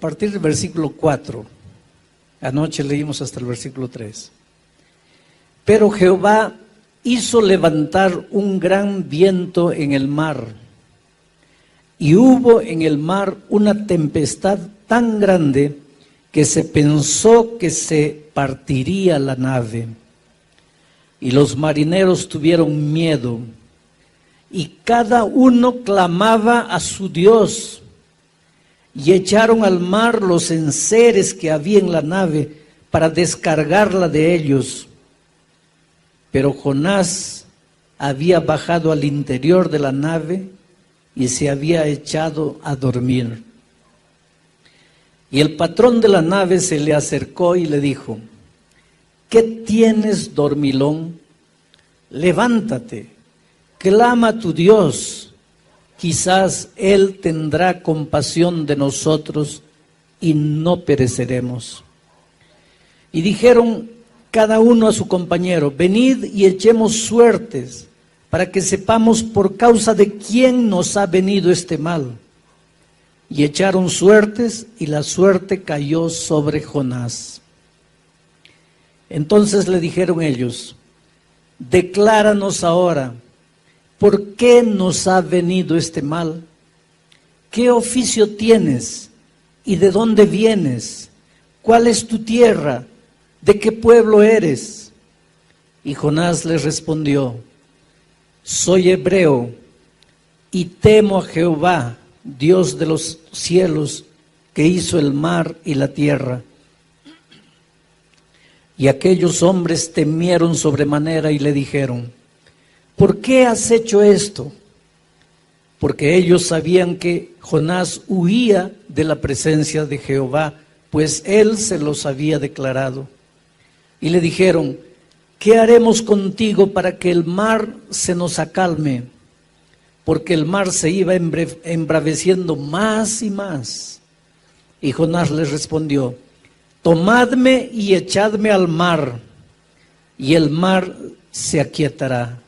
partir del versículo 4. Anoche leímos hasta el versículo 3. Pero Jehová hizo levantar un gran viento en el mar, y hubo en el mar una tempestad tan grande que se pensó que se partiría la nave. Y los marineros tuvieron miedo, y cada uno clamaba a su Dios, y echaron al mar los enseres que había en la nave para descargarla de ellos. Pero Jonás había bajado al interior de la nave y se había echado a dormir. Y el patrón de la nave se le acercó y le dijo: ¿qué tienes, dormilón? Levántate, clama a tu Dios, quizás Él tendrá compasión de nosotros y no pereceremos. Y dijeron cada uno a su compañero: venid y echemos suertes, para que sepamos por causa de quién nos ha venido este mal. Y echaron suertes, y la suerte cayó sobre Jonás. Entonces le dijeron ellos: decláranos ahora, ¿por qué nos ha venido este mal? ¿Qué oficio tienes? ¿Y de dónde vienes? ¿Cuál es tu tierra? ¿De qué pueblo eres? Y Jonás les respondió: soy hebreo, y temo a Jehová, Dios de los cielos, que hizo el mar y la tierra. Y aquellos hombres temieron sobremanera y le dijeron: ¿por qué has hecho esto? Porque ellos sabían que Jonás huía de la presencia de Jehová, pues él se los había declarado. Y le dijeron: ¿qué haremos contigo para que el mar se nos acalme? Porque el mar se iba embraveciendo más y más. Y Jonás les respondió: tomadme y echadme al mar, y el mar se aquietará,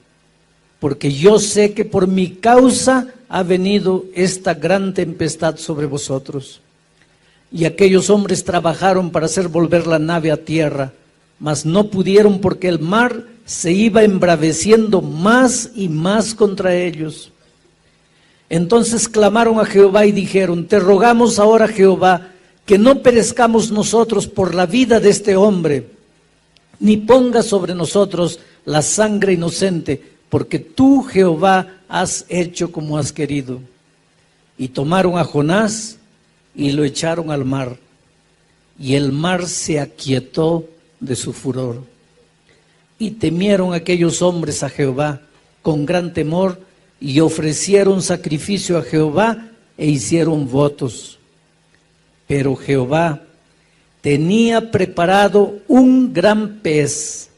porque yo sé que por mi causa ha venido esta gran tempestad sobre vosotros. Y aquellos hombres trabajaron para hacer volver la nave a tierra, mas no pudieron, porque el mar se iba embraveciendo más y más contra ellos. Entonces clamaron a Jehová y dijeron: te rogamos ahora, Jehová, que no perezcamos nosotros por la vida de este hombre, ni pongas sobre nosotros la sangre inocente, porque tú, Jehová, has hecho como has querido. Y tomaron a Jonás y lo echaron al mar, y el mar se aquietó de su furor. Y temieron aquellos hombres a Jehová con gran temor, y ofrecieron sacrificio a Jehová e hicieron votos. Pero Jehová tenía preparado un gran pez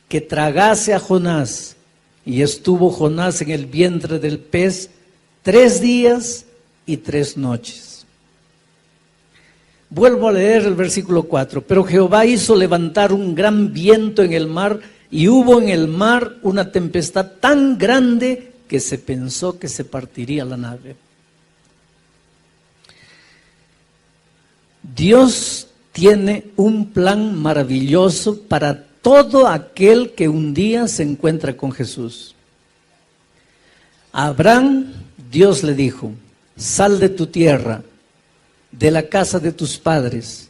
que tragase a Jonás, y estuvo Jonás en el vientre del pez 3 días y 3 noches. Vuelvo a leer el versículo 4. Pero Jehová hizo levantar un gran viento en el mar, y hubo en el mar una tempestad tan grande que se pensó que se partiría la nave. Dios tiene un plan maravilloso para todo aquel que un día se encuentra con Jesús. A Abraham, Dios le dijo: sal de tu tierra, de la casa de tus padres,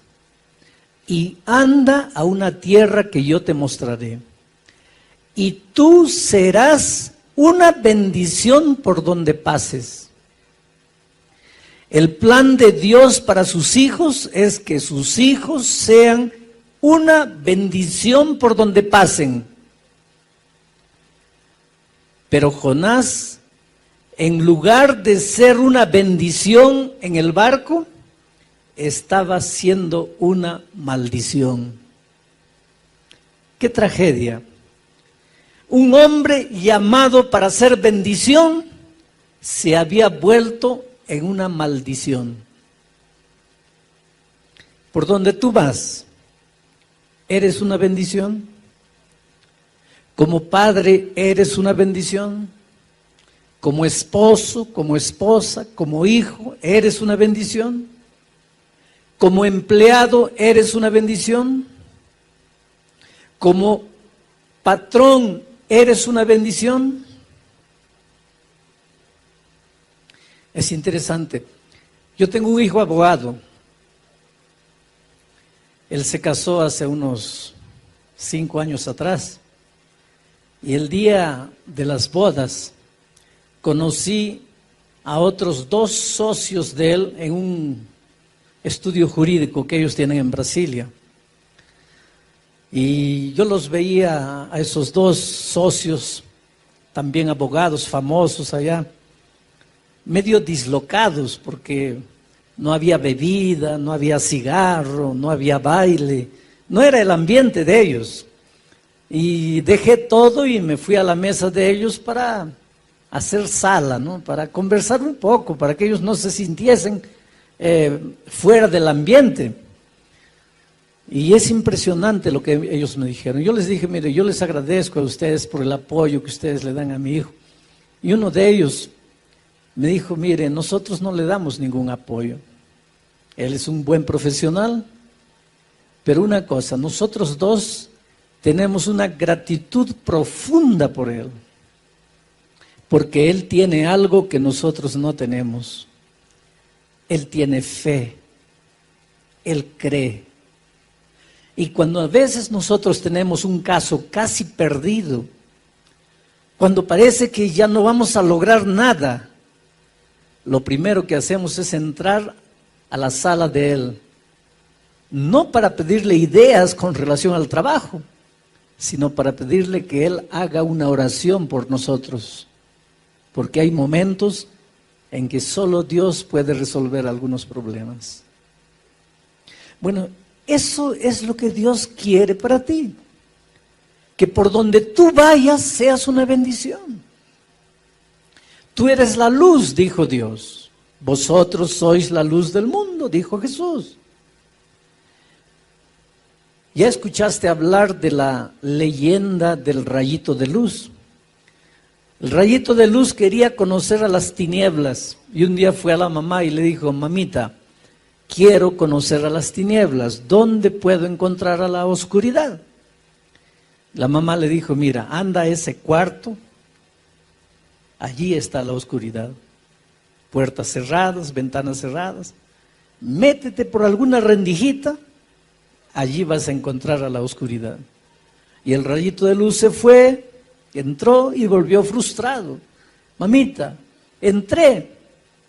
y anda a una tierra que yo te mostraré. Y tú serás una bendición por donde pases. El plan de Dios para sus hijos es que sus hijos sean una bendición por donde pasen. Pero Jonás, en lugar de ser una bendición en el barco, estaba siendo una maldición. ¡Qué tragedia! Un hombre llamado para ser bendición se había vuelto en una maldición. Por donde tú vas, ¿eres una bendición? Como padre, ¿eres una bendición? Como esposo, como esposa, como hijo, ¿eres una bendición? Como empleado eres una bendición. Como patrón eres una bendición. Es interesante. Yo tengo un hijo abogado. Él se casó hace unos 5 años atrás. Y el día de las bodas conocí a otros 2 socios de él en un estudio jurídico que ellos tienen en Brasilia. Y yo los veía a esos 2 socios, también abogados famosos allá, medio dislocados porque no había bebida, no había cigarro, no había baile, no era el ambiente de ellos. Y dejé todo y me fui a la mesa de ellos para hacer sala, ¿no? Para conversar un poco, para que ellos no se sintiesen fuera del ambiente. Y es impresionante lo que ellos me dijeron. Yo les dije, mire, yo les agradezco a ustedes por el apoyo que ustedes le dan a mi hijo. Y uno de ellos me dijo, mire, nosotros no le damos ningún apoyo. Él es un buen profesional, pero una cosa, nosotros 2 tenemos una gratitud profunda por él, porque él tiene algo que nosotros no tenemos. Él tiene fe, él cree. Y cuando a veces nosotros tenemos un caso casi perdido, cuando parece que ya no vamos a lograr nada, lo primero que hacemos es entrar a la sala de él, no para pedirle ideas con relación al trabajo, sino para pedirle que él haga una oración por nosotros, porque hay momentos en que solo Dios puede resolver algunos problemas. Bueno, eso es lo que Dios quiere para ti, que por donde tú vayas seas una bendición. Tú eres la luz, dijo Dios. Vosotros sois la luz del mundo, dijo Jesús. ¿Ya escuchaste hablar de la leyenda del rayito de luz? El rayito de luz quería conocer a las tinieblas y un día fue a la mamá y le dijo, mamita, quiero conocer a las tinieblas, ¿dónde puedo encontrar a la oscuridad? La mamá le dijo, mira, anda a ese cuarto, allí está la oscuridad, puertas cerradas, ventanas cerradas, métete por alguna rendijita, allí vas a encontrar a la oscuridad. Y el rayito de luz se fue, entró y volvió frustrado. Mamita, entré,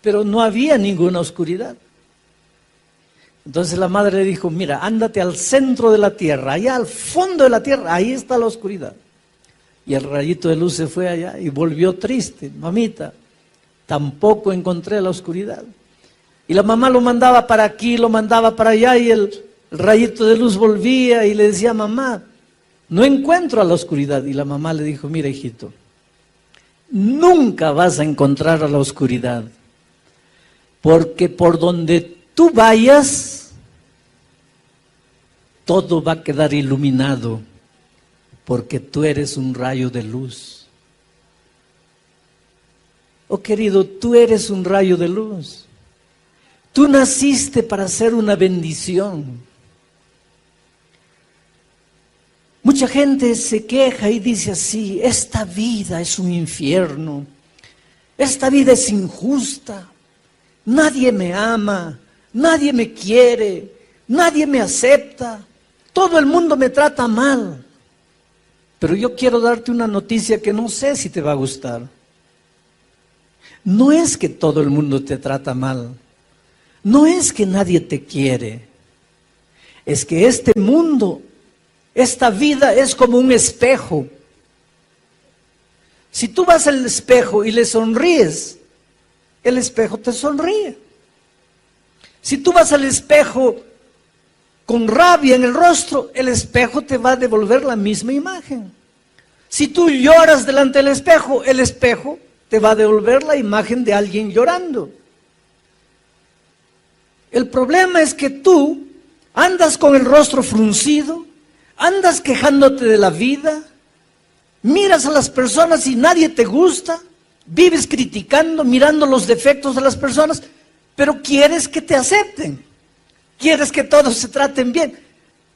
pero no había ninguna oscuridad. Entonces la madre le dijo, mira, ándate al centro de la tierra, allá al fondo de la tierra, ahí está la oscuridad. Y el rayito de luz se fue allá y volvió triste. Mamita, tampoco encontré la oscuridad. Y la mamá lo mandaba para aquí, lo mandaba para allá y el rayito de luz volvía y le decía, mamá, no encuentro a la oscuridad. Y la mamá le dijo, mira hijito, nunca vas a encontrar a la oscuridad, porque por donde tú vayas, todo va a quedar iluminado, porque tú eres un rayo de luz. Oh querido, tú eres un rayo de luz. Tú naciste para ser una bendición. Mucha gente se queja y dice así, esta vida es un infierno, esta vida es injusta, nadie me ama, nadie me quiere, nadie me acepta, todo el mundo me trata mal. Pero yo quiero darte una noticia que no sé si te va a gustar. No es que todo el mundo te trata mal, no es que nadie te quiere, es que este mundo, esta vida es como un espejo. Si tú vas al espejo y le sonríes, el espejo te sonríe. Si tú vas al espejo con rabia en el rostro, el espejo te va a devolver la misma imagen. Si tú lloras delante del espejo, el espejo te va a devolver la imagen de alguien llorando. El problema es que tú andas con el rostro fruncido, andas quejándote de la vida, miras a las personas y nadie te gusta, vives criticando, mirando los defectos de las personas, pero quieres que te acepten. Quieres que todos se traten bien.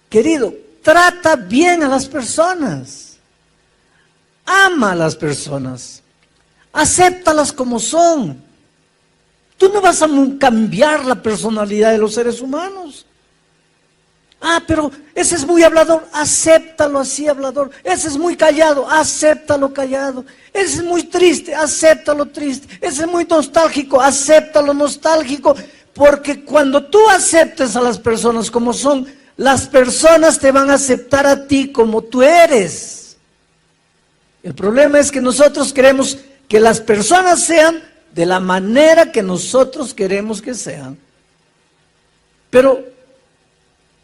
Querido, trata bien a las personas. Ama a las personas. Acéptalas como son. Tú no vas a cambiar la personalidad de los seres humanos. Pero ese es muy hablador, acéptalo así hablador. Ese es muy callado, acéptalo callado. Ese es muy triste, acéptalo triste. Ese es muy nostálgico, acéptalo nostálgico. Porque cuando tú aceptes a las personas como son, las personas te van a aceptar a ti como tú eres. El problema es que nosotros queremos que las personas sean de la manera que nosotros queremos que sean. Pero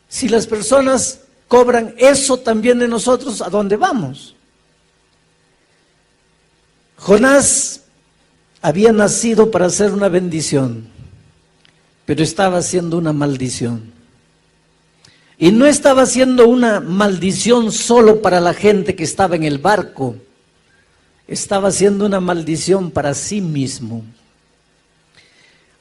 si las personas cobran eso también de nosotros, ¿a dónde vamos? Jonás había nacido para ser una bendición, pero estaba haciendo una maldición. Y no estaba haciendo una maldición solo para la gente que estaba en el barco, estaba haciendo una maldición para sí mismo.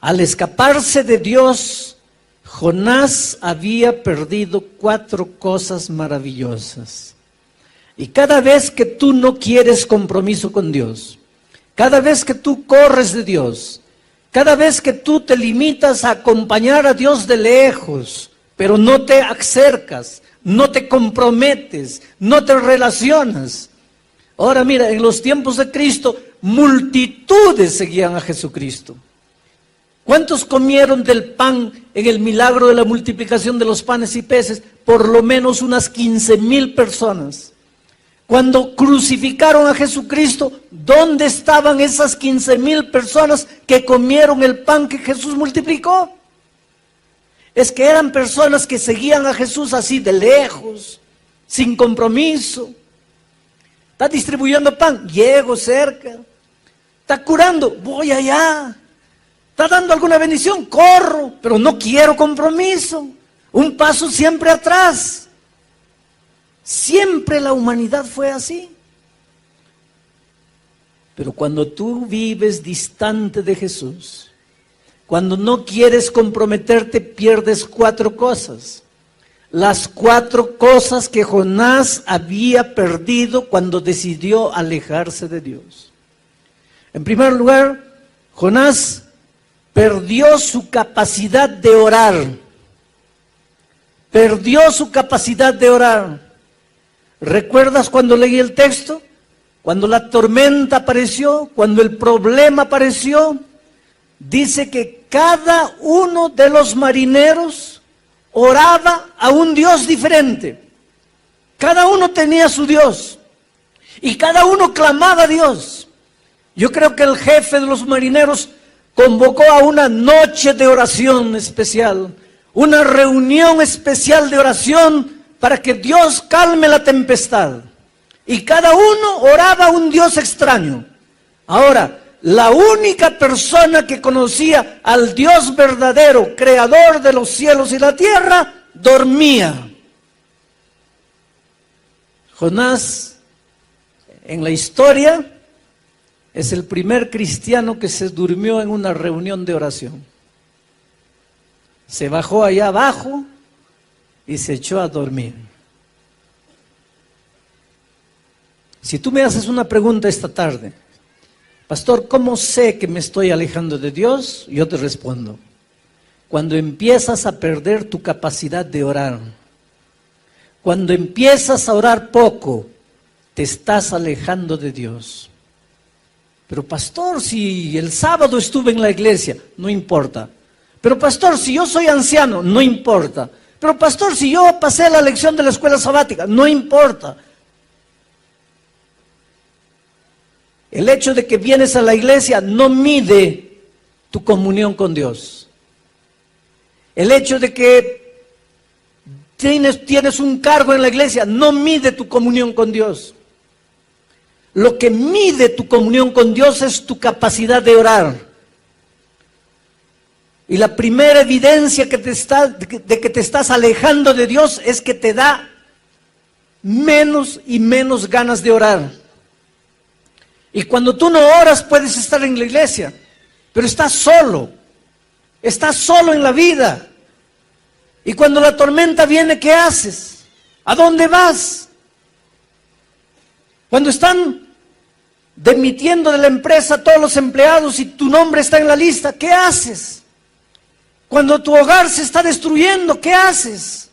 Al escaparse de Dios, Jonás había perdido 4 cosas maravillosas. Y cada vez que tú no quieres compromiso con Dios, cada vez que tú corres de Dios, cada vez que tú te limitas a acompañar a Dios de lejos, pero no te acercas, no te comprometes, no te relacionas. Ahora mira, en los tiempos de Cristo, multitudes seguían a Jesucristo. ¿Cuántos comieron del pan en el milagro de la multiplicación de los panes y peces? Por lo menos unas 15,000 personas. Cuando crucificaron a Jesucristo, ¿dónde estaban esas 15,000 personas que comieron el pan que Jesús multiplicó? Es que eran personas que seguían a Jesús así de lejos, sin compromiso. Está distribuyendo pan, llego cerca. Está curando, voy allá. Está dando alguna bendición, corro, pero no quiero compromiso. Un paso siempre atrás. Siempre la humanidad fue así. Pero cuando tú vives distante de Jesús, cuando no quieres comprometerte, pierdes 4 cosas. Las 4 cosas que Jonás había perdido cuando decidió alejarse de Dios. En primer lugar, Jonás perdió su capacidad de orar. Perdió su capacidad de orar. ¿Recuerdas cuando leí el texto? Cuando la tormenta apareció, cuando el problema apareció, dice que cada uno de los marineros oraba a un Dios diferente. Cada uno tenía su Dios y cada uno clamaba a Dios. Yo creo que el jefe de los marineros convocó a una noche de oración especial, una reunión especial de oración para que Dios calme la tempestad. Y cada uno oraba a un Dios extraño. Ahora, la única persona que conocía al Dios verdadero, creador de los cielos y la tierra, dormía. Jonás, en la historia, es el primer cristiano que se durmió en una reunión de oración. Se bajó allá abajo y se echó a dormir. Si tú me haces una pregunta esta tarde, pastor, ¿cómo sé que me estoy alejando de Dios? Yo te respondo, cuando empiezas a perder tu capacidad de orar, cuando empiezas a orar poco, te estás alejando de Dios. Pero pastor, si el sábado estuve en la iglesia, no importa. Pero pastor, si yo soy anciano, no importa. Pero pastor, si yo pasé la lección de la escuela sabática, no importa. El hecho de que vienes a la iglesia no mide tu comunión con Dios. El hecho de que tienes un cargo en la iglesia no mide tu comunión con Dios. Lo que mide tu comunión con Dios es tu capacidad de orar. Y la primera evidencia de que te estás alejando de Dios es que te da menos y menos ganas de orar. Y cuando tú no oras puedes estar en la iglesia, pero estás solo en la vida. Y cuando la tormenta viene, ¿qué haces? ¿A dónde vas? Cuando están demitiendo de la empresa a todos los empleados y tu nombre está en la lista, ¿qué haces? Cuando tu hogar se está destruyendo, ¿qué haces?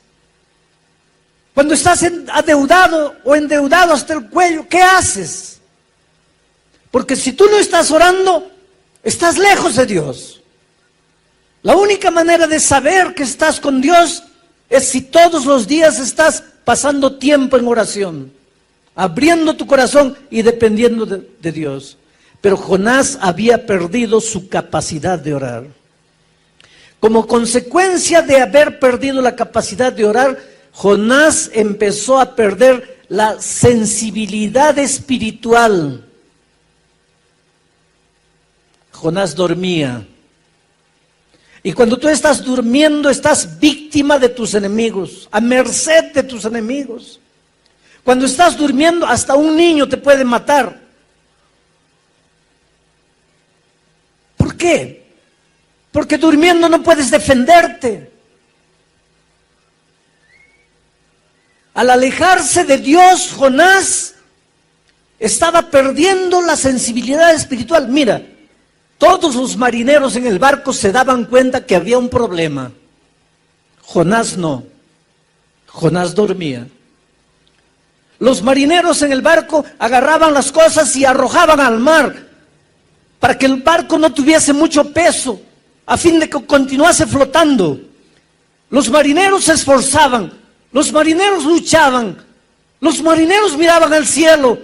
Cuando estás adeudado o endeudado hasta el cuello, ¿qué haces? Porque si tú no estás orando, estás lejos de Dios. La única manera de saber que estás con Dios es si todos los días estás pasando tiempo en oración, abriendo tu corazón y dependiendo de Dios. Pero Jonás había perdido su capacidad de orar. Como consecuencia de haber perdido la capacidad de orar, Jonás empezó a perder la sensibilidad espiritual. Jonás dormía. Y cuando tú estás durmiendo, estás víctima de tus enemigos, a merced de tus enemigos. Cuando estás durmiendo, hasta un niño te puede matar. ¿Por qué? Porque durmiendo no puedes defenderte. Al alejarse de Dios, Jonás estaba perdiendo la sensibilidad espiritual. Mira, todos los marineros en el barco se daban cuenta que había un problema. Jonás no. Jonás dormía. Los marineros en el barco agarraban las cosas y arrojaban al mar para que el barco no tuviese mucho peso, a fin de que continuase flotando. Los marineros se esforzaban, los marineros luchaban, los marineros miraban al cielo,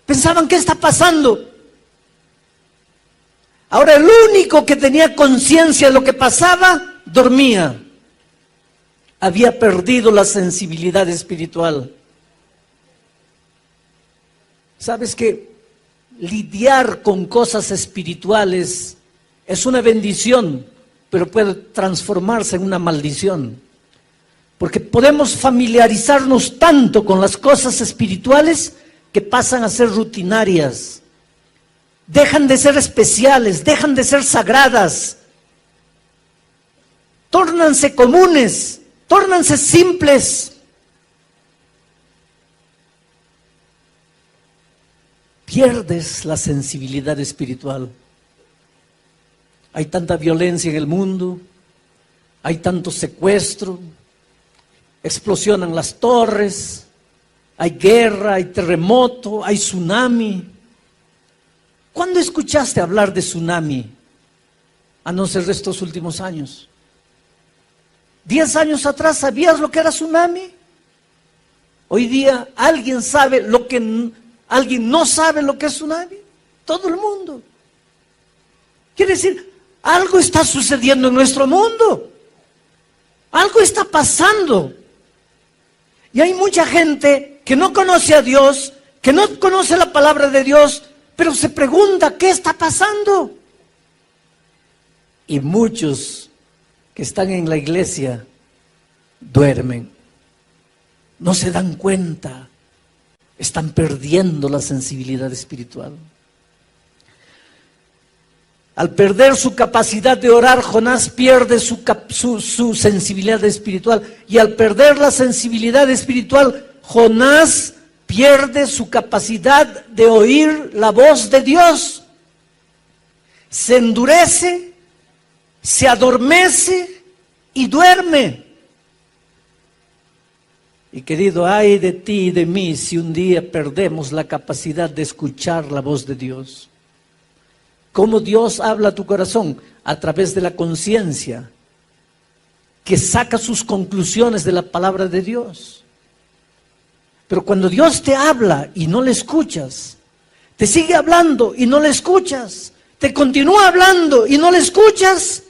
pensaban, ¿qué está pasando? Ahora el único que tenía conciencia de lo que pasaba, dormía. Había perdido la sensibilidad espiritual. ¿Sabes que lidiar con cosas espirituales es una bendición, pero puede transformarse en una maldición? Porque podemos familiarizarnos tanto con las cosas espirituales que pasan a ser rutinarias. Dejan de ser especiales, dejan de ser sagradas. Tórnanse comunes, tórnanse simples. Pierdes la sensibilidad espiritual. Hay tanta violencia en el mundo, hay tanto secuestro, explosionan las torres, hay guerra, hay terremoto, hay tsunami. ¿Cuándo escuchaste hablar de tsunami? A no ser de estos últimos años. 10 años atrás, ¿sabías lo que era tsunami? Hoy día, ¿alguien no sabe lo que es tsunami? Todo el mundo. Quiere decir, algo está sucediendo en nuestro mundo. Algo está pasando. Y hay mucha gente que no conoce a Dios, que no conoce la palabra de Dios, pero se pregunta, ¿qué está pasando? Y muchos que están en la iglesia duermen. No se dan cuenta. Están perdiendo la sensibilidad espiritual. Al perder su capacidad de orar, Jonás pierde su sensibilidad espiritual. Y al perder la sensibilidad espiritual, Jonás pierde su capacidad de oír la voz de Dios. Se endurece, se adormece y duerme. Y querido, ay de ti y de mí si un día perdemos la capacidad de escuchar la voz de Dios. ¿Cómo Dios habla a tu corazón? A través de la conciencia, que saca sus conclusiones de la palabra de Dios. Pero cuando Dios te habla y no le escuchas, te sigue hablando y no le escuchas, te continúa hablando y no le escuchas,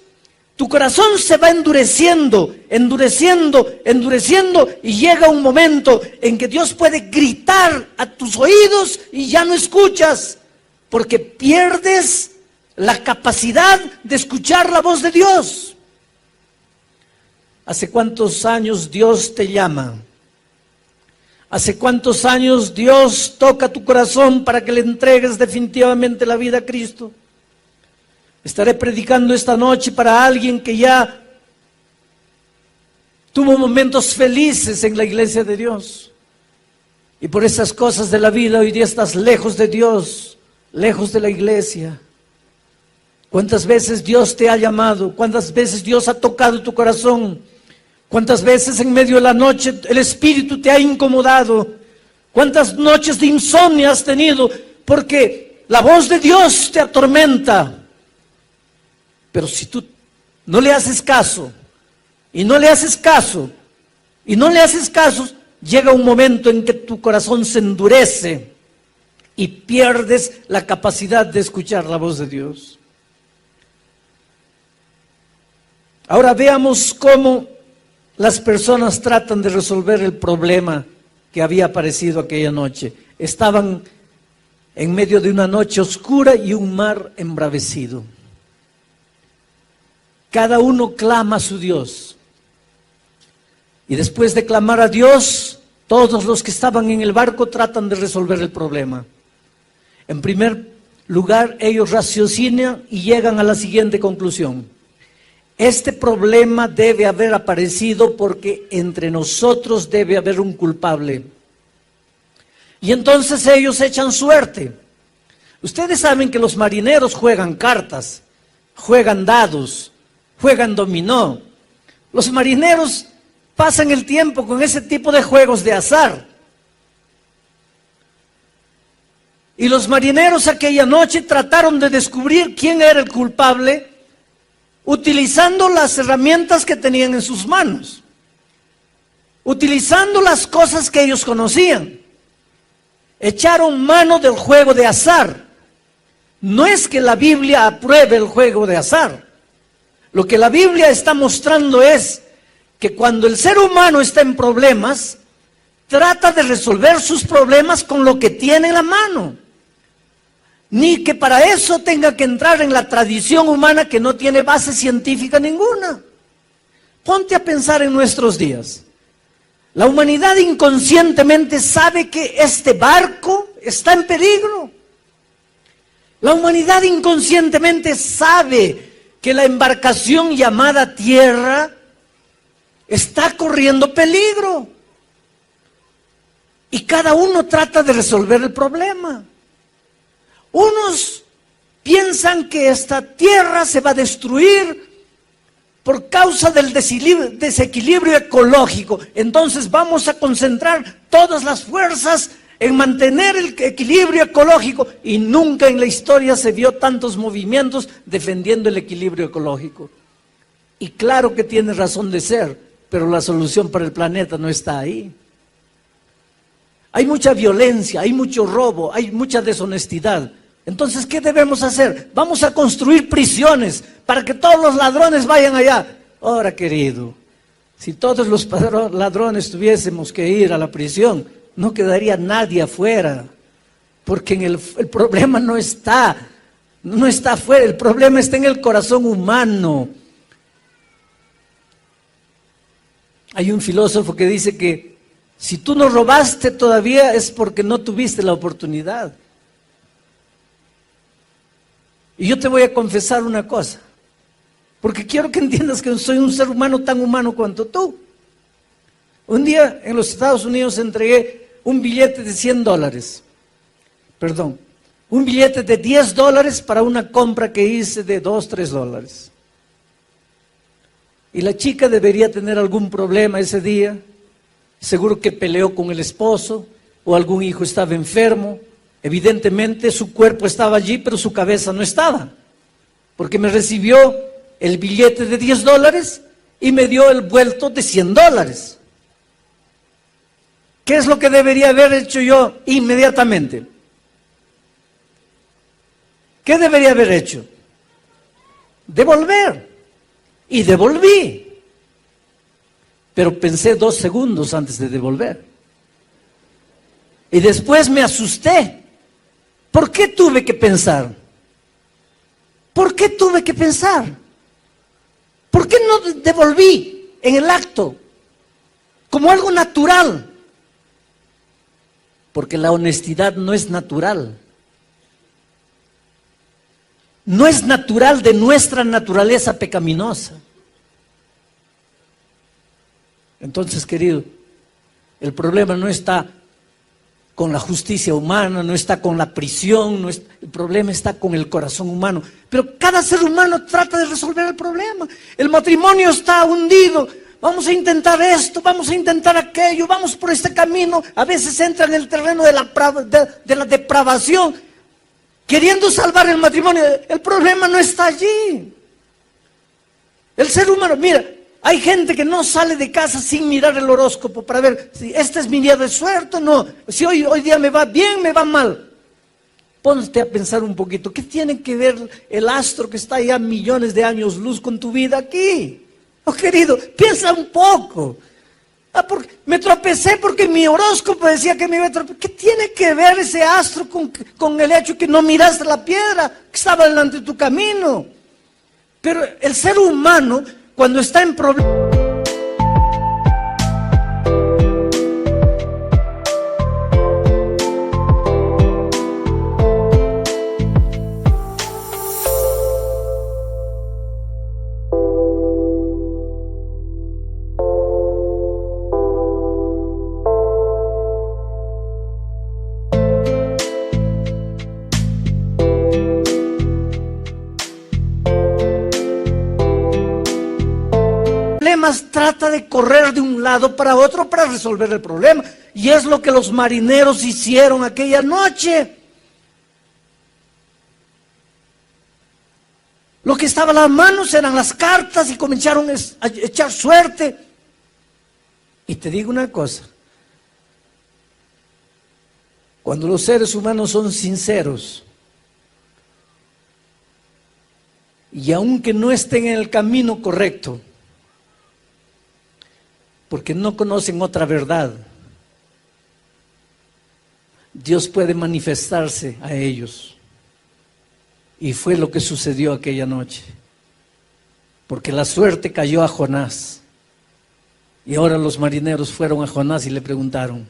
tu corazón se va endureciendo, endureciendo, y llega un momento en que Dios puede gritar a tus oídos y ya no escuchas, porque pierdes la capacidad de escuchar la voz de Dios. ¿Hace cuántos años Dios te llama? ¿Hace cuántos años Dios toca tu corazón para que le entregues definitivamente la vida a Cristo? Estaré predicando esta noche para alguien que ya tuvo momentos felices en la iglesia de Dios. Y por esas cosas de la vida hoy día estás lejos de Dios, lejos de la iglesia. ¿Cuántas veces Dios te ha llamado? ¿Cuántas veces Dios ha tocado tu corazón? ¿Cuántas veces en medio de la noche el Espíritu te ha incomodado? ¿Cuántas noches de insomnio has tenido? Porque la voz de Dios te atormenta. Pero si tú no le haces caso, y no le haces caso, y no le haces caso, llega un momento en que tu corazón se endurece y pierdes la capacidad de escuchar la voz de Dios. Ahora veamos cómo las personas tratan de resolver el problema que había aparecido aquella noche. Estaban en medio de una noche oscura y un mar embravecido. Cada uno clama a su Dios. Y después de clamar a Dios, todos los que estaban en el barco tratan de resolver el problema. En primer lugar, ellos raciocinan y llegan a la siguiente conclusión. Este problema debe haber aparecido porque entre nosotros debe haber un culpable. Y entonces ellos echan suerte. Ustedes saben que los marineros juegan cartas, juegan dados, juegan dominó. Los marineros pasan el tiempo con ese tipo de juegos de azar. Y los marineros aquella noche trataron de descubrir quién era el culpable, utilizando las herramientas que tenían en sus manos, utilizando las cosas que ellos conocían. Echaron mano del juego de azar. No es que la Biblia apruebe el juego de azar. Lo que la Biblia está mostrando es que cuando el ser humano está en problemas, trata de resolver sus problemas con lo que tiene en la mano. Ni que para eso tenga que entrar en la tradición humana que no tiene base científica ninguna. Ponte a pensar en nuestros días. La humanidad inconscientemente sabe que este barco está en peligro. La humanidad inconscientemente sabe que la embarcación llamada tierra está corriendo peligro. Y cada uno trata de resolver el problema. Unos piensan que esta tierra se va a destruir por causa del desequilibrio ecológico. Entonces vamos a concentrar todas las fuerzas en mantener el equilibrio ecológico. Y nunca en la historia se vio tantos movimientos defendiendo el equilibrio ecológico. Y claro que tiene razón de ser, pero la solución para el planeta no está ahí. Hay mucha violencia, hay mucho robo, hay mucha deshonestidad. Entonces, ¿qué debemos hacer? Vamos a construir prisiones para que todos los ladrones vayan allá. Ahora, querido, si todos los ladrones tuviésemos que ir a la prisión, no quedaría nadie afuera, porque el problema no está afuera, el problema está en el corazón humano. Hay un filósofo que dice que si tú no robaste todavía es porque no tuviste la oportunidad. Y yo te voy a confesar una cosa, porque quiero que entiendas que soy un ser humano tan humano cuanto tú. Un día en los Estados Unidos entregué un billete de $100, un billete de $10 para una compra que hice de $2, $3. Y la chica debería tener algún problema ese día, seguro que peleó con el esposo o algún hijo estaba enfermo. Evidentemente su cuerpo estaba allí, pero su cabeza no estaba, porque me recibió el billete de $10 y me dio el vuelto de $100. ¿Qué es lo que debería haber hecho yo inmediatamente? ¿Qué debería haber hecho? Devolver. Y devolví. Pero pensé 2 segundos antes de devolver. Y después me asusté. ¿Por qué tuve que pensar? ¿Por qué tuve que pensar? ¿Por qué no devolví en el acto? Como algo natural. Porque la honestidad no es natural. No es natural de nuestra naturaleza pecaminosa. Entonces, querido, el problema no está con la justicia humana, no está con la prisión, el problema está con el corazón humano. Pero cada ser humano trata de resolver el problema. El matrimonio está hundido. Vamos a intentar esto, vamos a intentar aquello, vamos por este camino. A veces entra en el terreno de la depravación, queriendo salvar el matrimonio. El problema no está allí. El ser humano, mira, hay gente que no sale de casa sin mirar el horóscopo para ver si este es mi día de suerte o no, si hoy día me va bien, me va mal. Ponte a pensar un poquito, ¿qué tiene que ver el astro que está ya millones de años luz con tu vida aquí? Oh, querido, piensa un poco. Me tropecé porque mi horóscopo decía que me iba a tropezar. ¿Qué tiene que ver ese astro con el hecho que no miraste la piedra que estaba delante de tu camino? Pero el ser humano, cuando está en problemas, trata de correr de un lado para otro para resolver el problema. Y es lo que los marineros hicieron aquella noche. Lo que estaba en las manos eran las cartas y comenzaron a echar suerte. Y te digo una cosa. Cuando los seres humanos son sinceros, y aunque no estén en el camino correcto, porque no conocen otra verdad, Dios puede manifestarse a ellos. Y fue lo que sucedió aquella noche. Porque la suerte cayó a Jonás. Y ahora los marineros fueron a Jonás y le preguntaron: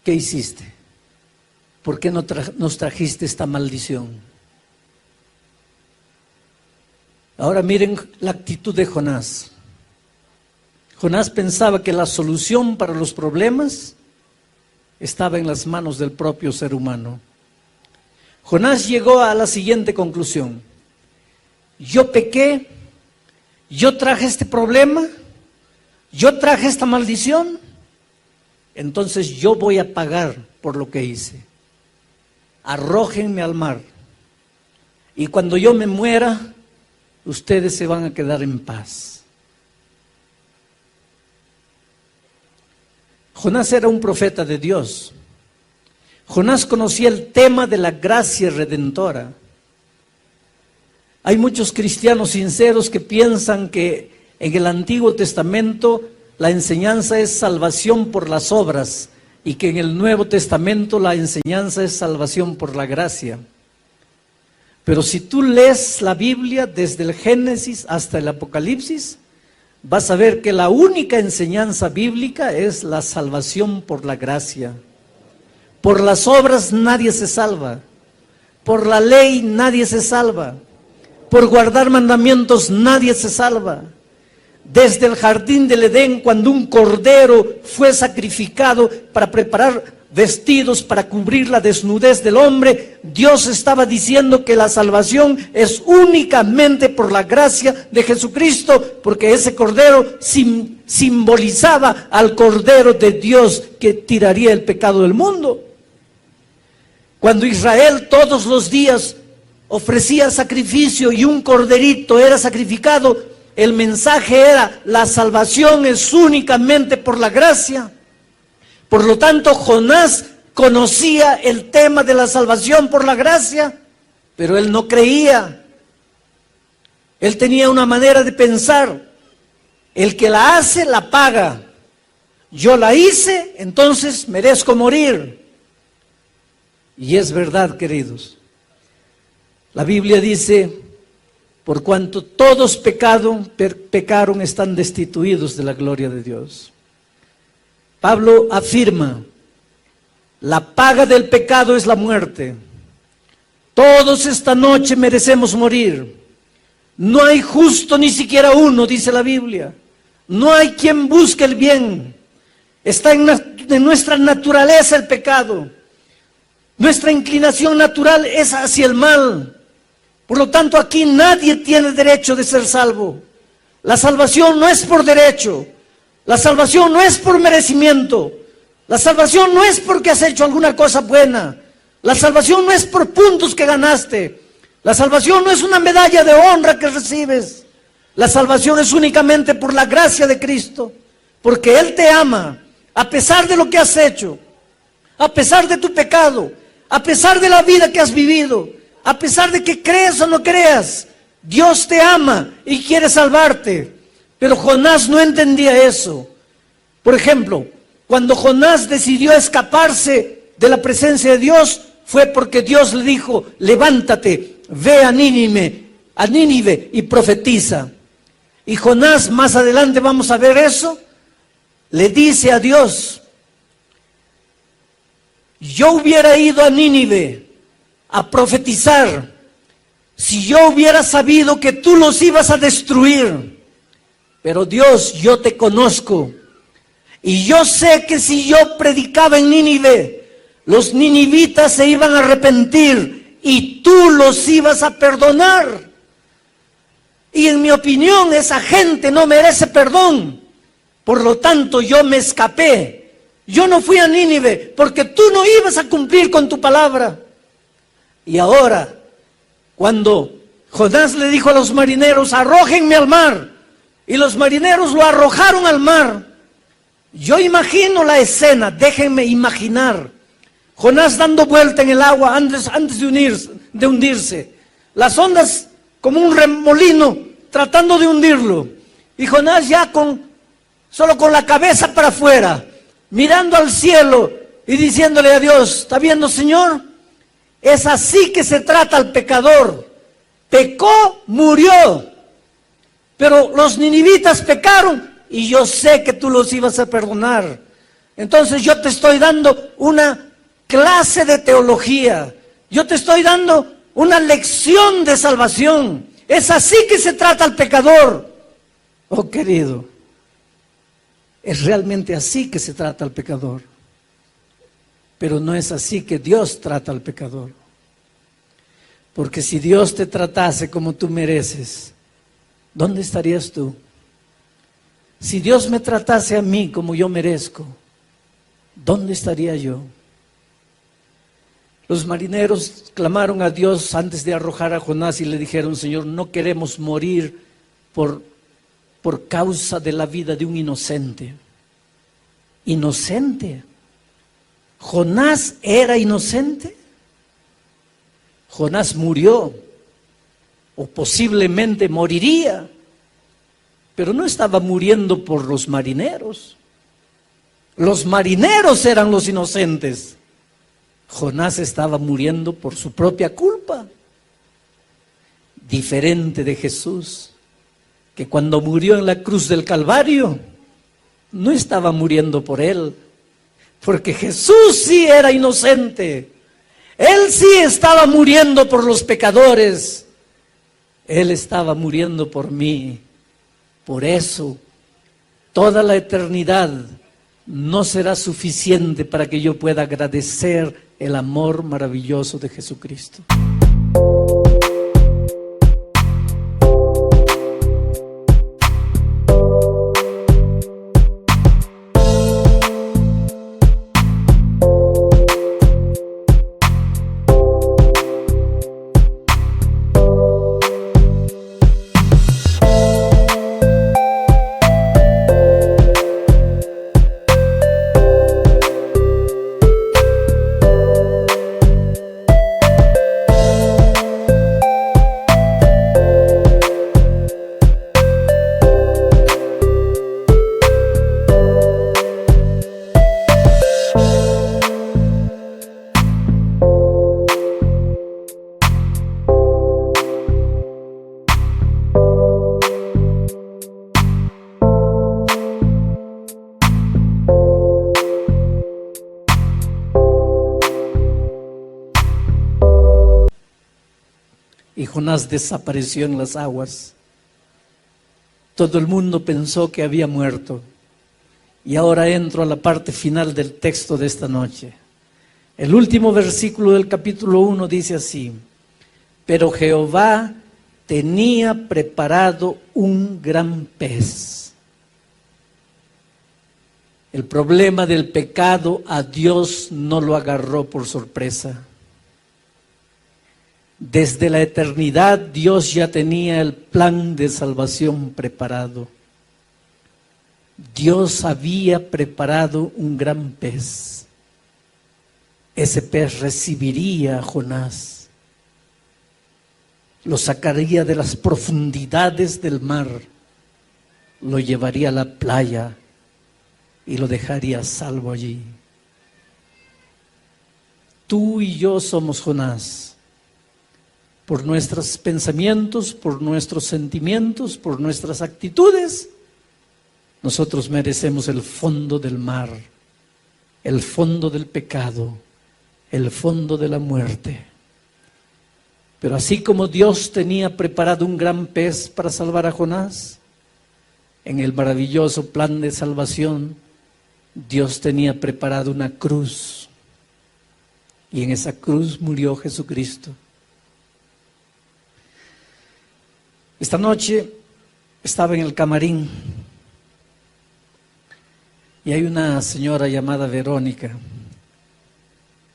¿qué hiciste? ¿Por qué nos trajiste esta maldición? Ahora miren la actitud de Jonás. Jonás pensaba que la solución para los problemas estaba en las manos del propio ser humano. Jonás llegó a la siguiente conclusión: yo pequé, yo traje este problema, yo traje esta maldición, entonces yo voy a pagar por lo que hice. Arrójenme al mar, y cuando yo me muera, ustedes se van a quedar en paz. Jonás era un profeta de Dios. Jonás conocía el tema de la gracia redentora. Hay muchos cristianos sinceros que piensan que en el Antiguo Testamento la enseñanza es salvación por las obras y que en el Nuevo Testamento la enseñanza es salvación por la gracia. Pero si tú lees la Biblia desde el Génesis hasta el Apocalipsis, vas a ver que la única enseñanza bíblica es la salvación por la gracia. Por las obras nadie se salva. Por la ley nadie se salva. Por guardar mandamientos nadie se salva. Desde el jardín del Edén, cuando un cordero fue sacrificado para preparar vestidos para cubrir la desnudez del hombre, Dios estaba diciendo que la salvación es únicamente por la gracia de Jesucristo, porque ese cordero simbolizaba al cordero de Dios que tiraría el pecado del mundo. Cuando Israel todos los días ofrecía sacrificio y un corderito era sacrificado, el mensaje era: la salvación es únicamente por la gracia. Por lo tanto, Jonás conocía el tema de la salvación por la gracia, pero él no creía. Él tenía una manera de pensar: el que la hace, la paga. Yo la hice, entonces merezco morir. Y es verdad, queridos. La Biblia dice: por cuanto todos pecaron, están destituidos de la gloria de Dios. Pablo afirma: la paga del pecado es la muerte. Todos esta noche merecemos morir. No hay justo ni siquiera uno, dice la Biblia. No hay quien busque el bien. Está en nuestra naturaleza el pecado. Nuestra inclinación natural es hacia el mal. Por lo tanto, aquí nadie tiene derecho de ser salvo. La salvación no es por derecho. La salvación no es por merecimiento. La salvación no es porque has hecho alguna cosa buena. La salvación no es por puntos que ganaste. La salvación no es una medalla de honra que recibes. La salvación es únicamente por la gracia de Cristo. Porque Él te ama, a pesar de lo que has hecho, a pesar de tu pecado, a pesar de la vida que has vivido, a pesar de que crees o no creas. Dios te ama y quiere salvarte. Pero Jonás no entendía eso. Por ejemplo, cuando Jonás decidió escaparse de la presencia de Dios, fue porque Dios le dijo: levántate, ve a Nínive y profetiza. Y Jonás, más adelante vamos a ver eso, le dice a Dios: yo hubiera ido a Nínive a profetizar si yo hubiera sabido que tú los ibas a destruir. Pero Dios, yo te conozco y yo sé que si yo predicaba en Nínive, los ninivitas se iban a arrepentir y tú los ibas a perdonar. Y en mi opinión, esa gente no merece perdón. Por lo tanto, yo me escapé. Yo no fui a Nínive porque tú no ibas a cumplir con tu palabra. Y ahora, cuando Jonás le dijo a los marineros: arrójenme al mar, y los marineros lo arrojaron al mar, yo imagino la escena, déjenme imaginar. Jonás dando vuelta en el agua antes de hundirse. Las ondas como un remolino tratando de hundirlo. Y Jonás ya solo con la cabeza para afuera, mirando al cielo y diciéndole a Dios: ¿está viendo, Señor? Es así que se trata al pecador. Pecó, murió. Pero los ninivitas pecaron y yo sé que tú los ibas a perdonar. Entonces yo te estoy dando una clase de teología. Yo te estoy dando una lección de salvación. Es así que se trata al pecador. Oh, querido, es realmente así que se trata al pecador. Pero no es así que Dios trata al pecador. Porque si Dios te tratase como tú mereces, ¿dónde estarías tú? Si Dios me tratase a mí como yo merezco, ¿dónde estaría yo? Los marineros clamaron a Dios antes de arrojar a Jonás y le dijeron: Señor, no queremos morir por causa de la vida de un inocente. ¿Inocente? ¿Jonás era inocente? Jonás murió, o posiblemente moriría, pero no estaba muriendo por los marineros. Los marineros eran los inocentes. Jonás estaba muriendo por su propia culpa. Diferente de Jesús, que cuando murió en la cruz del Calvario, no estaba muriendo por él, porque Jesús sí era inocente. Él sí estaba muriendo por los pecadores. Él estaba muriendo por mí. Por eso, toda la eternidad no será suficiente para que yo pueda agradecer el amor maravilloso de Jesucristo. Y Jonás desapareció en las aguas. Todo el mundo pensó que había muerto. Y ahora entro a la parte final del texto de esta noche. El último versículo del capítulo 1 dice así: pero Jehová tenía preparado un gran pez. El problema del pecado a Dios no lo agarró por sorpresa. Desde la eternidad Dios ya tenía el plan de salvación preparado. Dios había preparado un gran pez. Ese pez recibiría a Jonás, lo sacaría de las profundidades del mar, lo llevaría a la playa y lo dejaría salvo allí. Tú y yo somos Jonás. Por nuestros pensamientos, por nuestros sentimientos, por nuestras actitudes, nosotros merecemos el fondo del mar, el fondo del pecado, el fondo de la muerte. Pero así como Dios tenía preparado un gran pez para salvar a Jonás, en el maravilloso plan de salvación, Dios tenía preparado una cruz. Y en esa cruz murió Jesucristo. Esta noche estaba en el camarín y hay una señora llamada Verónica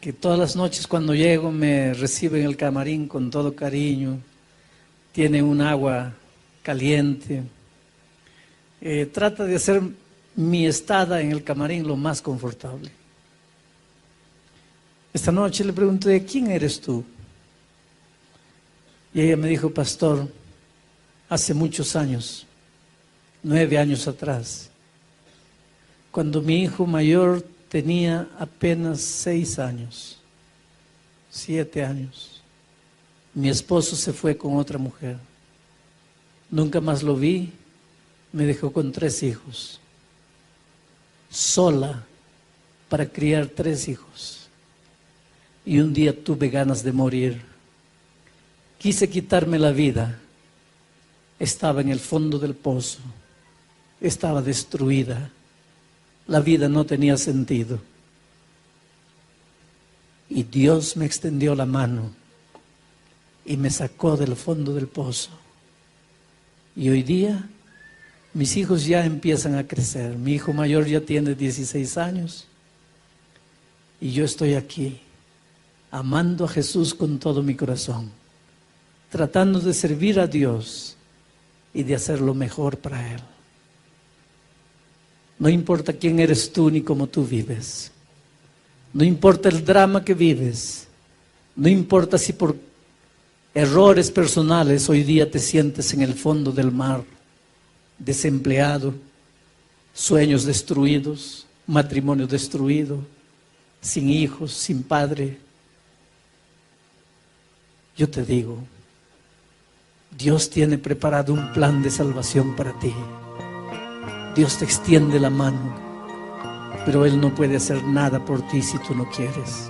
que todas las noches cuando llego me recibe en el camarín con todo cariño. Tiene un agua caliente. Trata de hacer mi estada en el camarín lo más confortable. Esta noche le pregunté: ¿quién eres tú? Y ella me dijo: pastor, hace muchos años, 9 años atrás, cuando mi hijo mayor tenía apenas 6 años, 7 años, mi esposo se fue con otra mujer. Nunca más lo vi, me dejó con 3 hijos, sola para criar 3 hijos. Y un día tuve ganas de morir. Quise quitarme la vida. Estaba en el fondo del pozo, estaba destruida, la vida no tenía sentido. Y Dios me extendió la mano y me sacó del fondo del pozo. Y hoy día mis hijos ya empiezan a crecer. Mi hijo mayor ya tiene 16 años y yo estoy aquí, amando a Jesús con todo mi corazón, tratando de servir a Dios y de hacer lo mejor para Él. No importa quién eres tú ni cómo tú vives. No importa el drama que vives. No importa si por errores personales hoy día te sientes en el fondo del mar, desempleado, sueños destruidos, matrimonio destruido, sin hijos, sin padre. Yo te digo, Dios tiene preparado un plan de salvación para ti. Dios te extiende la mano, pero Él no puede hacer nada por ti si tú no quieres.